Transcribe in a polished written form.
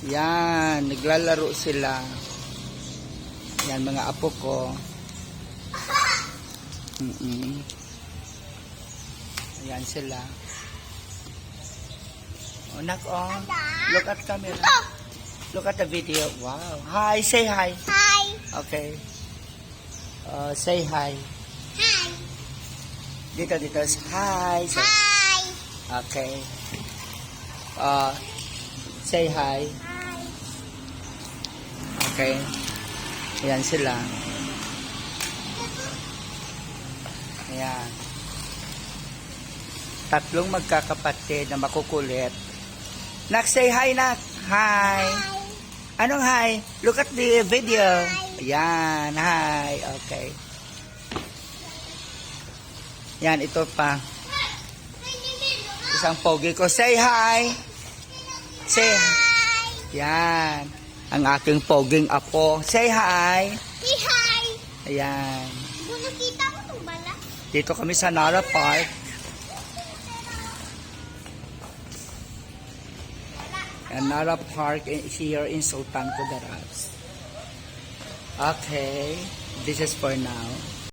Yan, naglalaro sila. Yan, mga apo ko. Ayan sila. Oh, on. Look at camera. Look at the video. Wow. Hi, say hi. Hi. Okay. Say hi. Hi. Dito. Hi. Say. Hi. Okay. Say hi. Hi. Okay. Ayan sila. Ayan. Tatlong magkakapatid na makukulit. Nak, say hi, Nak. Hi. Anong hi? Look at the video. Ayan, hi. Okay. Yan, ito pa. Isang pogi ko. Say hi. Say hi. Yan. Ang aking poging apo. Say hi. Say hi. Ayan. Kung nakita ko itong bala. Dito kami sa Nara Park. And Nara Park here in Sultan Kudarat. Okay. This is for now.